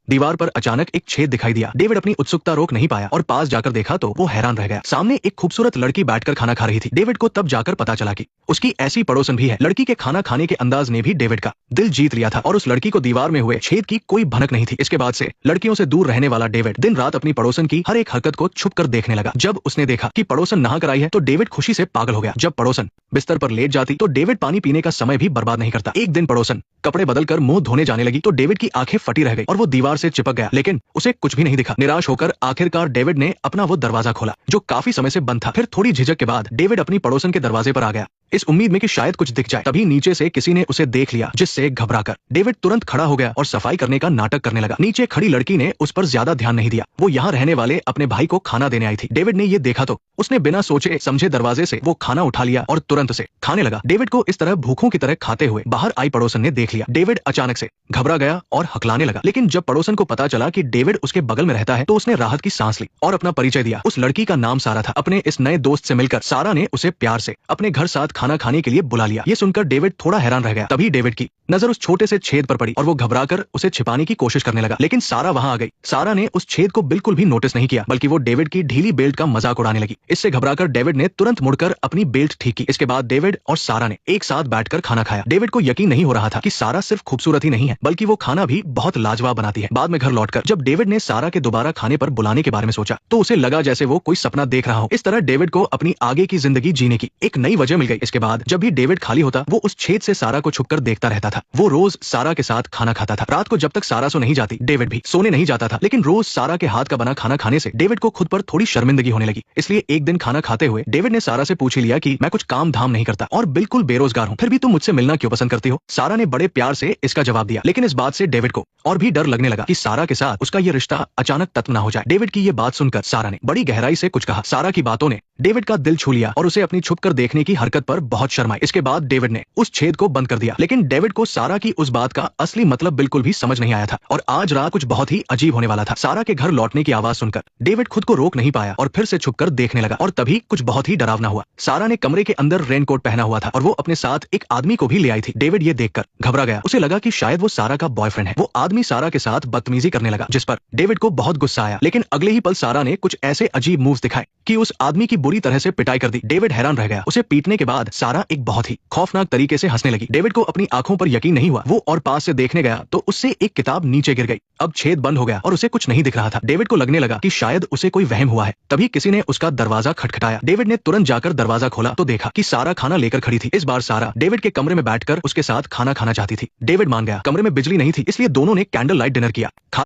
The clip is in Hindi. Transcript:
दीवार पर अचानक एक छेद दिखाई दिया। डेविड अपनी उत्सुकता रोक नहीं पाया और पास जाकर देखा तो वो हैरान रह गया। सामने एक खूबसूरत लड़की बैठकर खाना खा रही थी। डेविड को तब जाकर पता चला कि उसकी ऐसी पड़ोसन भी है। लड़की के खाना खाने के अंदाज ने भी डेविड का दिल जीत लिया था और उस लड़की को दीवार में हुए छेद की कोई भनक नहीं थी। इसके बाद से लड़कियों से दूर रहने वाला डेविड दिन रात अपनी पड़ोसन की हर एक हरकत को छुप कर देखने लगा। जब उसने देखा कि पड़ोसन नहा कर आई है तो डेविड खुशी से पागल हो गया। जब पड़ोसन बिस्तर पर लेट जाती तो डेविड पानी पीने का समय भी बर्बाद नहीं करता। एक दिन पड़ोसन कपड़े बदलकर मुंह धोने जाने लगी तो डेविड की आंखें फटी रह गई और वो दीवार से चिपक गया, लेकिन उसे कुछ भी नहीं दिखा। निराश होकर आखिरकार डेविड ने अपना वो दरवाजा खोला जो काफी समय से बंद था। फिर थोड़ी झिझक के बाद डेविड अपनी पड़ोसन के दरवाजे पर आ गया, इस उम्मीद में कि शायद कुछ दिख जाए। तभी नीचे से किसी ने उसे देख लिया, जिससे घबराकर डेविड तुरंत खड़ा हो गया और सफाई करने का नाटक करने लगा। नीचे खड़ी लड़की ने उस पर ज्यादा ध्यान नहीं दिया, वो यहाँ रहने वाले अपने भाई को खाना देने आई थी। डेविड ने ये देखा तो उसने बिना सोचे समझे दरवाजे से वो खाना उठा लिया और तुरंत से खाने लगा। डेविड को इस तरह भूखों की तरह खाते हुए बाहर आई पड़ोसन ने देख लिया। डेविड अचानक से घबरा गया और हकलाने लगा, लेकिन जब पड़ोसन को पता चला कि डेविड उसके बगल में रहता है तो उसने राहत की सांस ली और अपना परिचय दिया। उस लड़की का नाम सारा था। अपने इस नए दोस्त से मिलकर सारा ने उसे प्यार से अपने घर साथ खाना खाने के लिए बुला लिया। ये सुनकर डेविड थोड़ा हैरान रह गया। तभी डेविड की नजर उस छोटे से छेद पर पड़ी और वो घबराकर उसे छिपाने की कोशिश करने लगा, लेकिन सारा वहां आ गई। सारा ने उस छेद को बिल्कुल भी नोटिस नहीं किया, बल्कि वो डेविड की ढीली बेल्ट का मजाक उड़ाने लगी। इससे घबराकर डेविड ने तुरंत मुड़कर अपनी बेल्ट ठीक की। इसके बाद डेविड और सारा ने एक साथ बैठकर खाना खाया। डेविड को यकीन नहीं हो रहा था कि सारा सिर्फ खूबसूरत ही नहीं है, बल्कि वो खाना भी बहुत लाजवाब बनाती है। बाद में घर लौटकर जब डेविड ने सारा के दोबारा खाने पर बुलाने के बारे में सोचा तो उसे लगा जैसे वो कोई सपना देख रहा हो। इस तरह डेविड को अपनी आगे की जिंदगी जीने की एक नई वजह मिल गई। इसके बाद जब भी डेविड खाली होता वो उस छेद से सारा को छुपकर देखता रहता था। वो रोज सारा के साथ खाना खाता था। रात को जब तक सारा सो नहीं जाती डेविड भी सोने नहीं जाता था, लेकिन रोज सारा के हाथ का बना खाना खाने से डेविड को खुद पर थोड़ी शर्मिंदगी होने लगी। इसलिए एक दिन खाना खाते हुए डेविड ने सारा से पूछ लिया कि मैं कुछ काम धाम नहीं करता और बिल्कुल बेरोजगार हूँ, फिर भी तुम मुझसे मिलना क्यों पसंद करती हो? सारा ने बड़े प्यार से इसका जवाब दिया, लेकिन इस बात से डेविड को और भी डर लगने लगा कि सारा के साथ उसका ये रिश्ता अचानक खत्म ना हो जाए। डेविड की ये बात सुनकर सारा ने बड़ी गहराई से कुछ कहा। सारा की बातों ने डेविड का दिल छू लिया और उसे अपनी छुपकर देखने की हरकत पर बहुत शर्म आई। इसके बाद डेविड ने उस छेद को बंद कर दिया, लेकिन डेविड को सारा की उस बात का असली मतलब बिल्कुल भी समझ नहीं आया था और आज रात कुछ बहुत ही अजीब होने वाला था। सारा के घर लौटने की आवाज सुनकर डेविड खुद को रोक नहीं पाया और फिर से छुपकर देखने लगा और तभी कुछ बहुत ही डरावना हुआ। सारा ने कमरे के अंदर रेनकोट पहना हुआ था और वो अपने साथ एक आदमी को भी ले आई थी। डेविड ये देखकर घबरा गया। उसे लगा कि शायद वो सारा का बॉयफ्रेंड है। वो आदमी सारा के साथ बदतमीजी करने लगा, जिस पर डेविड को बहुत गुस्सा आया, लेकिन अगले ही पल सारा ने कुछ ऐसे अजीब मूव्स दिखाए कि उस आदमी की बुरी तरह से पिटाई कर दी। डेविड हैरान रह गया। उसे पीटने के बाद सारा एक बहुत ही खौफनाक तरीके से हंसने लगी। डेविड को अपनी आंखों पर यकीन नहीं हुआ। वो और पास से देखने गया तो उससे एक किताब नीचे गिर गई। अब छेद बंद हो गया और उसे कुछ नहीं दिख रहा था। डेविड को लगने लगा कि शायद उसे कोई वहम हुआ है। तभी किसी ने उसका दरवाजा खटखटाया। डेविड ने तुरंत जाकर दरवाजा खोला तो देखा कि सारा खाना लेकर खड़ी थी। इस बार सारा डेविड के कमरे में बैठकर उसके साथ खाना खाना चाहती थी। डेविड मान गया। कमरे में बिजली नहीं थी, इसलिए दोनों ने कैंडल लाइट डिनर किया।